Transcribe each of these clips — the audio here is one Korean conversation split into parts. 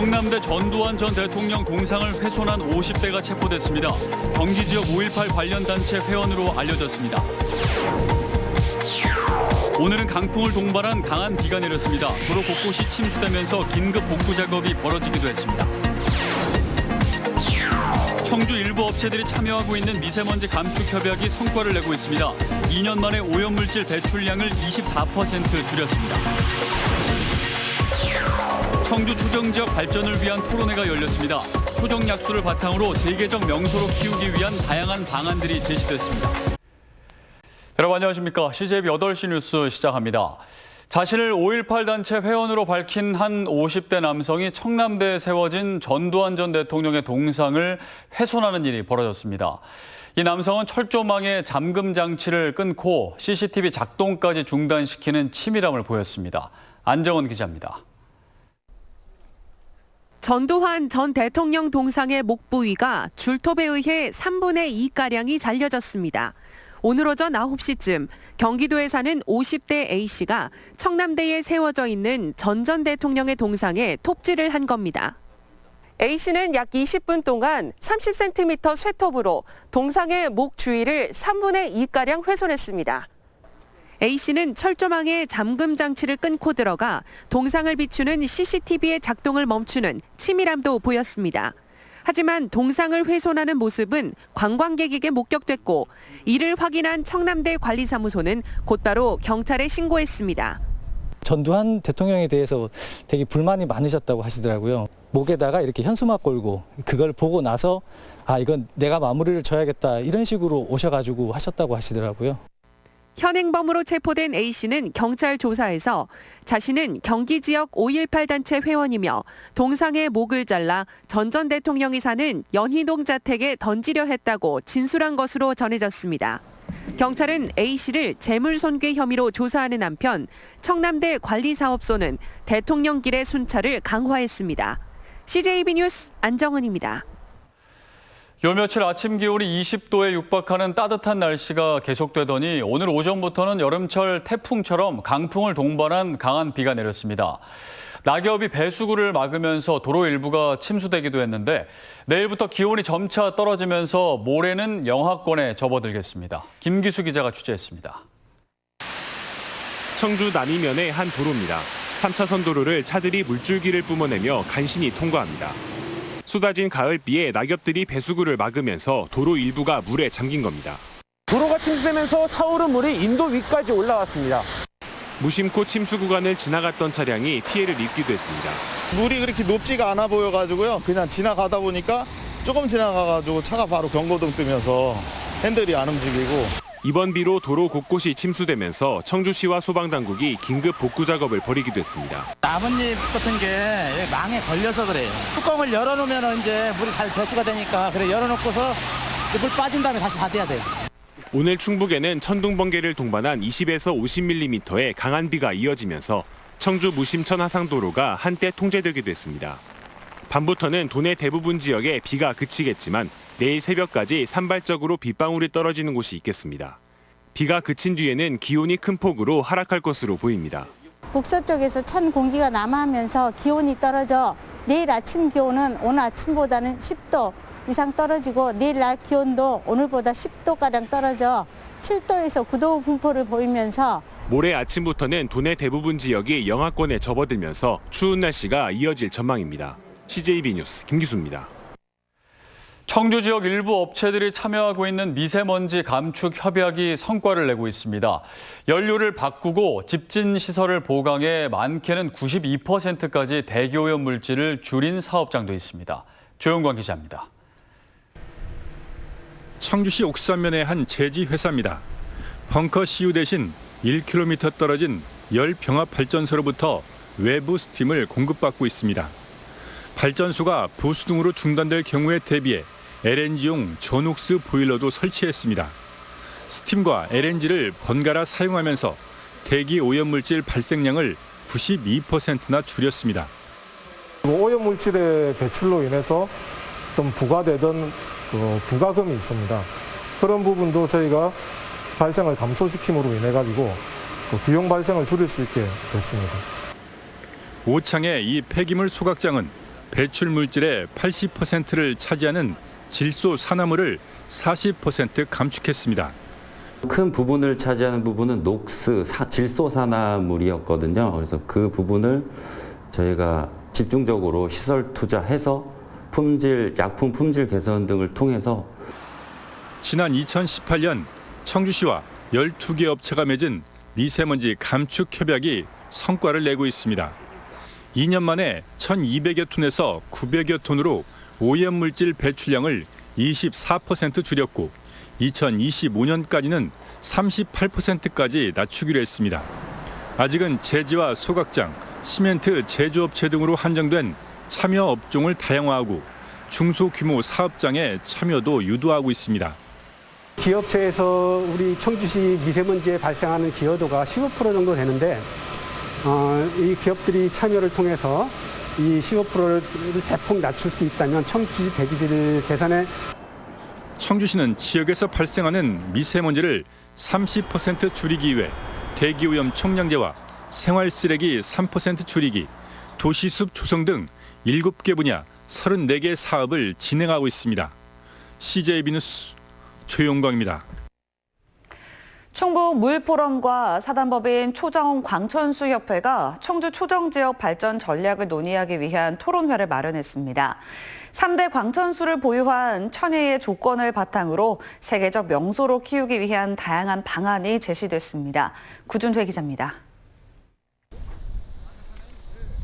청남대 전두환 전 대통령 동상을 훼손한 50대가 체포됐습니다. 경기 지역 5.18 관련 단체 회원으로 알려졌습니다. 오늘은 강풍을 동반한 강한 비가 내렸습니다. 도로 곳곳이 침수되면서 긴급 복구 작업이 벌어지기도 했습니다. 청주 일부 업체들이 참여하고 있는 미세먼지 감축 협약이 성과를 내고 있습니다. 2년 만에 오염물질 배출량을 24% 줄였습니다. 청주 초정지역 발전을 위한 토론회가 열렸습니다. 초정 약수를 바탕으로 세계적 명소로 키우기 위한 다양한 방안들이 제시됐습니다. 여러분 안녕하십니까? CJB 8시 뉴스 시작합니다. 자신을 5.18 단체 회원으로 밝힌 한 50대 남성이 청남대에 세워진 전두환 전 대통령의 동상을 훼손하는 일이 벌어졌습니다. 이 남성은 철조망에 잠금 장치를 끊고 CCTV 작동까지 중단시키는 치밀함을 보였습니다. 안정원 기자입니다. 전두환 전 대통령 동상의 목 부위가 줄톱에 의해 3분의 2가량이 잘려졌습니다. 오늘 오전 9시쯤 경기도에 사는 50대 A씨가 청남대에 세워져 있는 전 대통령의 동상에 톱질을 한 겁니다. A씨는 약 20분 동안 30cm 쇠톱으로 동상의 목 주위를 3분의 2가량 훼손했습니다. A씨는 철조망에 잠금 장치를 끊고 들어가 동상을 비추는 CCTV의 작동을 멈추는 치밀함도 보였습니다. 하지만 동상을 훼손하는 모습은 관광객에게 목격됐고 이를 확인한 청남대 관리사무소는 곧바로 경찰에 신고했습니다. 전두환 대통령에 대해서 되게 불만이 많으셨다고 하시더라고요. 목에다가 이렇게 현수막 걸고 그걸 보고 나서 이건 내가 마무리를 줘야겠다 이런 식으로 오셔가지고 하셨다고 하시더라고요. 현행범으로 체포된 A씨는 경찰 조사에서 자신은 경기 지역 5.18 단체 회원이며 동상의 목을 잘라 전 대통령이 사는 연희동 자택에 던지려 했다고 진술한 것으로 전해졌습니다. 경찰은 A씨를 재물손괴 혐의로 조사하는 한편 청남대 관리사업소는 대통령길의 순찰을 강화했습니다. CJB 뉴스 안정은입니다. 요 며칠 아침 기온이 20도에 육박하는 따뜻한 날씨가 계속되더니 오늘 오전부터는 여름철 태풍처럼 강풍을 동반한 강한 비가 내렸습니다. 낙엽이 배수구를 막으면서 도로 일부가 침수되기도 했는데 내일부터 기온이 점차 떨어지면서 모레는 영하권에 접어들겠습니다. 김기수 기자가 취재했습니다. 청주 남이면의 한 도로입니다. 3차선 도로를 차들이 물줄기를 뿜어내며 간신히 통과합니다. 쏟아진 가을비에 낙엽들이 배수구를 막으면서 도로 일부가 물에 잠긴 겁니다. 도로가 침수되면서 차오른 물이 인도 위까지 올라왔습니다. 무심코 침수 구간을 지나갔던 차량이 피해를 입기도 했습니다. 물이 그렇게 높지가 않아 보여가지고요. 그냥 지나가다 보니까 조금 지나가가지고 차가 바로 경고등 뜨면서 핸들이 안 움직이고. 이번 비로 도로 곳곳이 침수되면서 청주시와 소방당국이 긴급 복구 작업을 벌이기도 했습니다. 나뭇잎 같은 게 망에 걸려서 그래요. 뚜껑을 열어놓으면 이제 물이 잘 배수가 되니까 그래 열어놓고서 물 빠진 다음에 다시 닫아야 돼요. 오늘 충북에는 천둥 번개를 동반한 20에서 50mm의 강한 비가 이어지면서 청주 무심천 하상도로가 한때 통제되기도 했습니다. 밤부터는 도내 대부분 지역에 비가 그치겠지만 내일 새벽까지 산발적으로 빗방울이 떨어지는 곳이 있겠습니다. 비가 그친 뒤에는 기온이 큰 폭으로 하락할 것으로 보입니다. 북서쪽에서 찬 공기가 남하하면서 기온이 떨어져 내일 아침 기온은 오늘 아침보다는 10도 이상 떨어지고 내일 낮 기온도 오늘보다 10도가량 떨어져 7도에서 9도 분포를 보이면서 모레 아침부터는 도내 대부분 지역이 영하권에 접어들면서 추운 날씨가 이어질 전망입니다. CJB 뉴스 김기수입니다. 청주 지역 일부 업체들이 참여하고 있는 미세먼지 감축 협약이 성과를 내고 있습니다. 연료를 바꾸고 집진 시설을 보강해 많게는 92%까지 대기오염 물질을 줄인 사업장도 있습니다. 조영관 기자입니다. 청주시 옥산면의 한 제지 회사입니다. 벙커 CU 대신 1km 떨어진 열병합 발전소로부터 외부 스팀을 공급받고 있습니다. 발전소가 부수 등으로 중단될 경우에 대비해 LNG용 전옥스 보일러도 설치했습니다. 스팀과 LNG를 번갈아 사용하면서 대기 오염물질 발생량을 92%나 줄였습니다. 오염물질의 배출로 인해서 좀 부과되던 부가금이 있습니다. 그런 부분도 저희가 발생을 감소시킴으로 인해 가지고 비용 발생을 줄일 수 있게 됐습니다. 오창의 이 폐기물 소각장은 배출 물질의 80%를 차지하는 질소 산화물을 40% 감축했습니다. 큰 부분을 차지하는 부분은 녹스, 질소 산화물이었거든요. 그래서 그 부분을 저희가 집중적으로 시설 투자해서 약품 품질 개선 등을 통해서 지난 2018년 청주시와 12개 업체가 맺은 미세먼지 감축 협약이 성과를 내고 있습니다. 2년 만에 1,200여 톤에서 900여 톤으로 오염물질 배출량을 24% 줄였고 2025년까지는 38%까지 낮추기로 했습니다. 아직은 제지와 소각장, 시멘트 제조업체 등으로 한정된 참여 업종을 다양화하고 중소규모 사업장의 참여도 유도하고 있습니다. 기업체에서 우리 청주시 미세먼지에 발생하는 기여도가 15% 정도 되는데 이 기업들이 참여를 통해서 이 15%를 대폭 낮출 수 있다면 청주시 대기질 개선에 청주시는 지역에서 발생하는 미세먼지를 30% 줄이기 위해 대기오염 총량제와 생활쓰레기 3% 줄이기, 도시숲 조성 등 7개 분야 34개 사업을 진행하고 있습니다. CJB 뉴스 최용광입니다. 충북 물포럼과 사단법인 초정 광천수협회가 청주 초정지역 발전 전략을 논의하기 위한 토론회를 마련했습니다. 3대 광천수를 보유한 천혜의 조건을 바탕으로 세계적 명소로 키우기 위한 다양한 방안이 제시됐습니다. 구준회 기자입니다.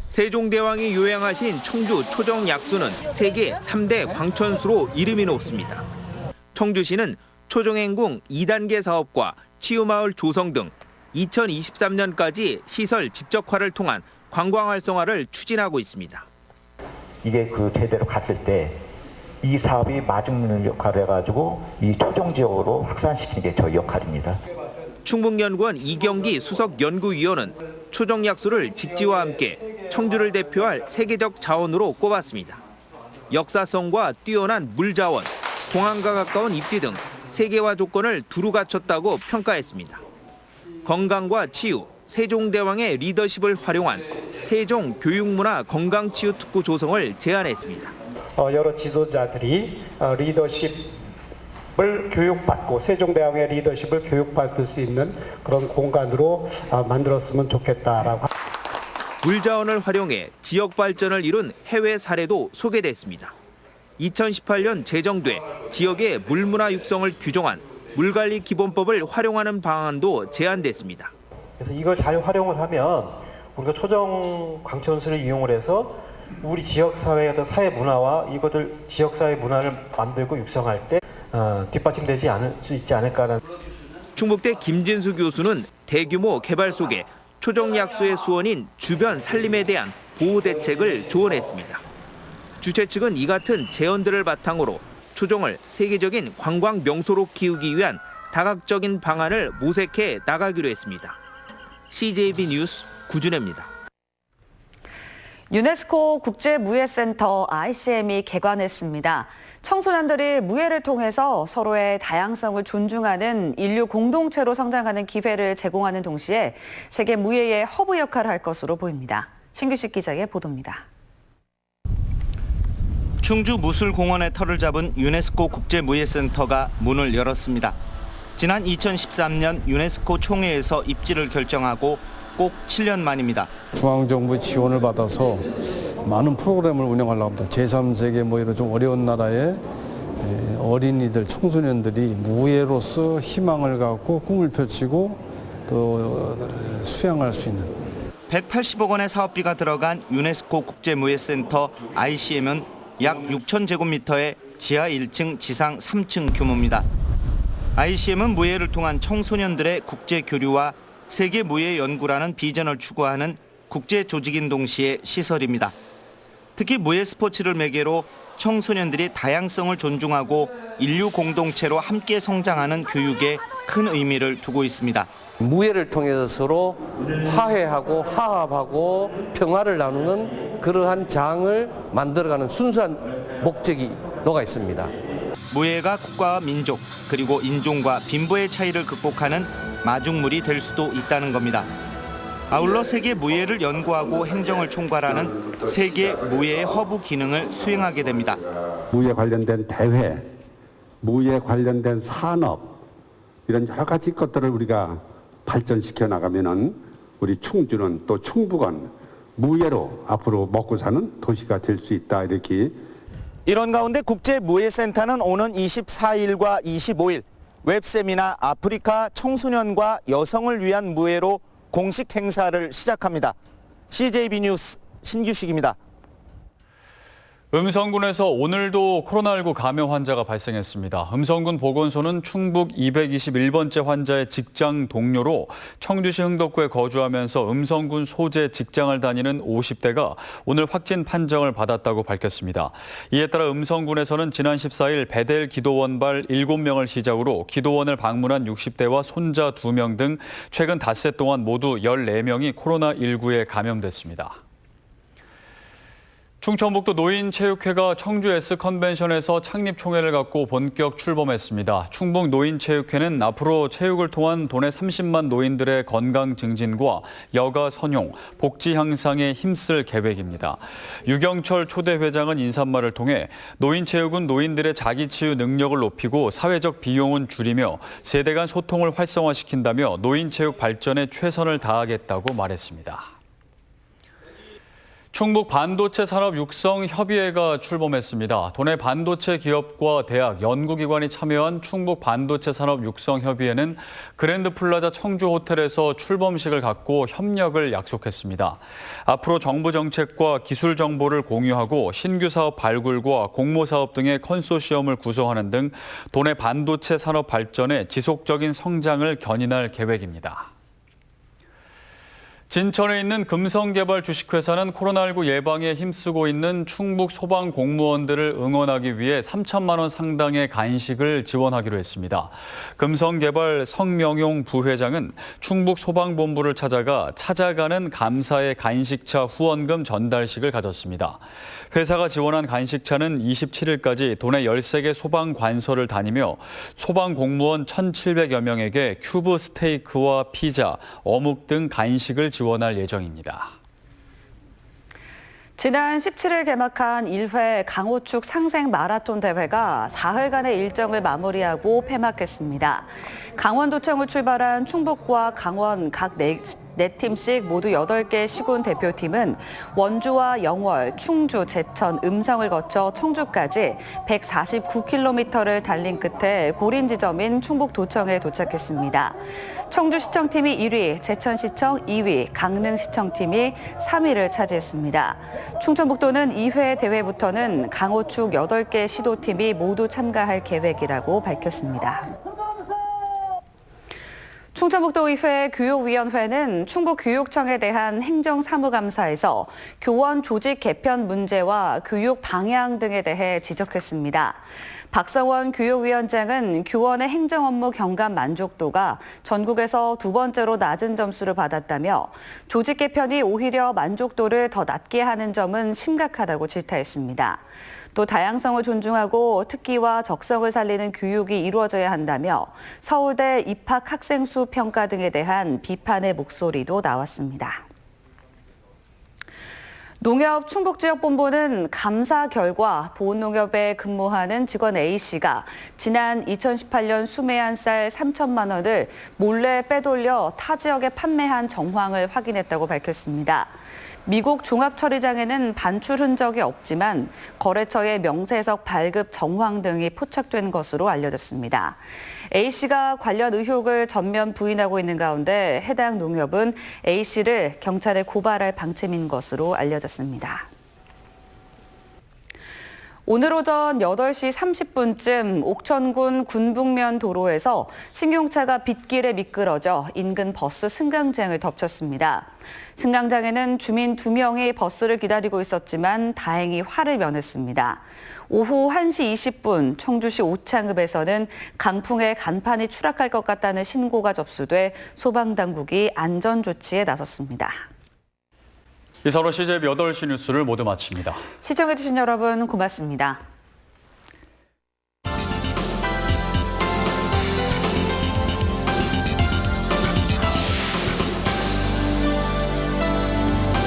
세종대왕이 요양하신 청주 초정약수는 세계 3대 광천수로 이름이 높습니다. 청주시는 초정행궁 2단계 사업과 치유마을 조성 등 2023년까지 시설 집적화를 통한 관광 활성화를 추진하고 있습니다. 이게 그 제대로 갔을 때 이 사업이 마중물 역할을 해가지고 이 초정 지역으로 확산시키는 게 저희 역할입니다. 충북연구원 이경기 수석연구위원은 초정약수를 직지와 함께 청주를 대표할 세계적 자원으로 꼽았습니다. 역사성과 뛰어난 물자원, 공항과 가까운 입지 등 세계화 조건을 두루 갖췄다고 평가했습니다. 건강과 치유, 세종대왕의 리더십을 활용한 세종 교육문화 건강치유특구 조성을 제안했습니다. 여러 지도자들이 리더십을 교육받고 세종대왕의 리더십을 교육받을 수 있는 그런 공간으로 만들었으면 좋겠다라고. 물자원을 활용해 지역 발전을 이룬 해외 사례도 소개됐습니다. 2018년 제정돼 지역의 물문화 육성을 규정한 물관리 기본법을 활용하는 방안도 제안됐습니다. 그래서 이걸 잘 활용을 하면 우리가 초정 광천수를 이용을 해서 우리 지역 사회의 어떤 사회 문화와 이것을 지역 사회 문화를 만들고 육성할 때 뒷받침되지 않을 수 있지 않을까라는. 충북대 김진수 교수는 대규모 개발 속에 초정약수의 수원인 주변 산림에 대한 보호 대책을 조언했습니다. 주최 측은 이 같은 제언들을 바탕으로 초정을 세계적인 관광 명소로 키우기 위한 다각적인 방안을 모색해 나가기로 했습니다. CJB 뉴스 구준혜입니다. 유네스코 국제무예센터 ICM이 개관했습니다. 청소년들이 무예를 통해서 서로의 다양성을 존중하는 인류 공동체로 성장하는 기회를 제공하는 동시에 세계 무예의 허브 역할을 할 것으로 보입니다. 신규식 기자의 보도입니다. 충주 무술공원의 터를 잡은 유네스코 국제무예센터가 문을 열었습니다. 지난 2013년 유네스코 총회에서 입지를 결정하고 꼭 7년 만입니다. 중앙정부의 지원을 받아서 많은 프로그램을 운영하려고 합니다. 제3세계 이런 좀 어려운 나라의 어린이들, 청소년들이 무예로서 희망을 갖고 꿈을 펼치고 또 수양할 수 있는. 180억 원의 사업비가 들어간 유네스코 국제무예센터 ICM은 약 6,000제곱미터의 지하 1층, 지상 3층 규모입니다. ICM은 무예를 통한 청소년들의 국제 교류와 세계 무예 연구라는 비전을 추구하는 국제 조직인 동시에 시설입니다. 특히 무예 스포츠를 매개로 청소년들이 다양성을 존중하고 인류 공동체로 함께 성장하는 교육에 큰 의미를 두고 있습니다. 무예를 통해서 서로 화해하고 화합하고 평화를 나누는 그러한 장을 만들어가는 순수한 목적이 녹아 있습니다. 무예가 국가와 민족 그리고 인종과 빈부의 차이를 극복하는 마중물이 될 수도 있다는 겁니다. 아울러 세계 무예를 연구하고 행정을 총괄하는 세계 무예 허브 기능을 수행하게 됩니다. 무예 관련된 대회, 무예 관련된 산업 이런 여러 가지 것들을 우리가 발전시켜 나가면은 우리 충주는 또 충북은 무예로 앞으로 먹고 사는 도시가 될 수 있다 이렇게. 이런 가운데 국제무예센터는 오는 24일과 25일 웹세미나 아프리카 청소년과 여성을 위한 무예로 공식 행사를 시작합니다. CJB 뉴스 신규식입니다. 음성군에서 오늘도 코로나19 감염 환자가 발생했습니다. 음성군 보건소는 충북 221번째 환자의 직장 동료로 청주시 흥덕구에 거주하면서 음성군 소재 직장을 다니는 50대가 오늘 확진 판정을 받았다고 밝혔습니다. 이에 따라 음성군에서는 지난 14일 베델 기도원발 7명을 시작으로 기도원을 방문한 60대와 손자 2명 등 최근 닷새 동안 모두 14명이 코로나19에 감염됐습니다. 충청북도 노인체육회가 청주 S컨벤션에서 창립총회를 갖고 본격 출범했습니다. 충북 노인체육회는 앞으로 체육을 통한 도내 30만 노인들의 건강 증진과 여가 선용, 복지 향상에 힘쓸 계획입니다. 유경철 초대 회장은 인사말을 통해 노인체육은 노인들의 자기치유 능력을 높이고 사회적 비용은 줄이며 세대 간 소통을 활성화시킨다며 노인체육 발전에 최선을 다하겠다고 말했습니다. 충북 반도체 산업 육성 협의회가 출범했습니다. 도내 반도체 기업과 대학, 연구기관이 참여한 충북 반도체 산업 육성 협의회는 그랜드 플라자 청주 호텔에서 출범식을 갖고 협력을 약속했습니다. 앞으로 정부 정책과 기술 정보를 공유하고 신규 사업 발굴과 공모 사업 등의 컨소시엄을 구성하는 등 도내 반도체 산업 발전에 지속적인 성장을 견인할 계획입니다. 진천에 있는 금성개발 주식회사는 코로나19 예방에 힘쓰고 있는 충북 소방 공무원들을 응원하기 위해 3천만 원 상당의 간식을 지원하기로 했습니다. 금성개발 성명용 부회장은 충북 소방본부를 찾아가는 감사의 간식차 후원금 전달식을 가졌습니다. 회사가 지원한 간식차는 27일까지 도내 13개 소방관서를 다니며 소방공무원 1,700여 명에게 큐브 스테이크와 피자, 어묵 등 간식을 지원할 예정입니다. 지난 17일 개막한 1회 강호축 상생 마라톤 대회가 사흘간의 일정을 마무리하고 폐막했습니다. 강원도청을 출발한 충북과 강원 각 4팀씩 모두 8개 시군 대표팀은 원주와 영월, 충주, 제천, 음성을 거쳐 청주까지 149km를 달린 끝에 고린 지점인 충북도청에 도착했습니다. 청주시청팀이 1위, 제천시청 2위, 강릉시청팀이 3위를 차지했습니다. 충청북도는 2회 대회부터는 강호축 8개 시도팀이 모두 참가할 계획이라고 밝혔습니다. 충청북도의회 교육위원회는 충북교육청에 대한 행정사무감사에서 교원 조직 개편 문제와 교육 방향 등에 대해 지적했습니다. 박성원 교육위원장은 교원의 행정 업무 경감 만족도가 전국에서 2번째로 낮은 점수를 받았다며 조직 개편이 오히려 만족도를 더 낮게 하는 점은 심각하다고 질타했습니다. 또 다양성을 존중하고 특기와 적성을 살리는 교육이 이루어져야 한다며 서울대 입학 학생 수 평가 등에 대한 비판의 목소리도 나왔습니다. 농협 충북지역본부는 감사 결과 보훈농협에 근무하는 직원 A씨가 지난 2018년 수매한 쌀 3천만 원을 몰래 빼돌려 타 지역에 판매한 정황을 확인했다고 밝혔습니다. 미국 종합처리장에는 반출 흔적이 없지만 거래처의 명세석 발급 정황 등이 포착된 것으로 알려졌습니다. A씨가 관련 의혹을 전면 부인하고 있는 가운데 해당 농협은 A씨를 경찰에 고발할 방침인 것으로 알려졌습니다. 오늘 오전 8시 30분쯤 옥천군 군북면 도로에서 승용차가 빗길에 미끄러져 인근 버스 승강장을 덮쳤습니다. 승강장에는 주민 2명이 버스를 기다리고 있었지만 다행히 화를 면했습니다. 오후 1시 20분 청주시 오창읍에서는 강풍에 간판이 추락할 것 같다는 신고가 접수돼 소방당국이 안전조치에 나섰습니다. 이상으로 CJB 8시 뉴스를 모두 마칩니다. 시청해주신 여러분 고맙습니다.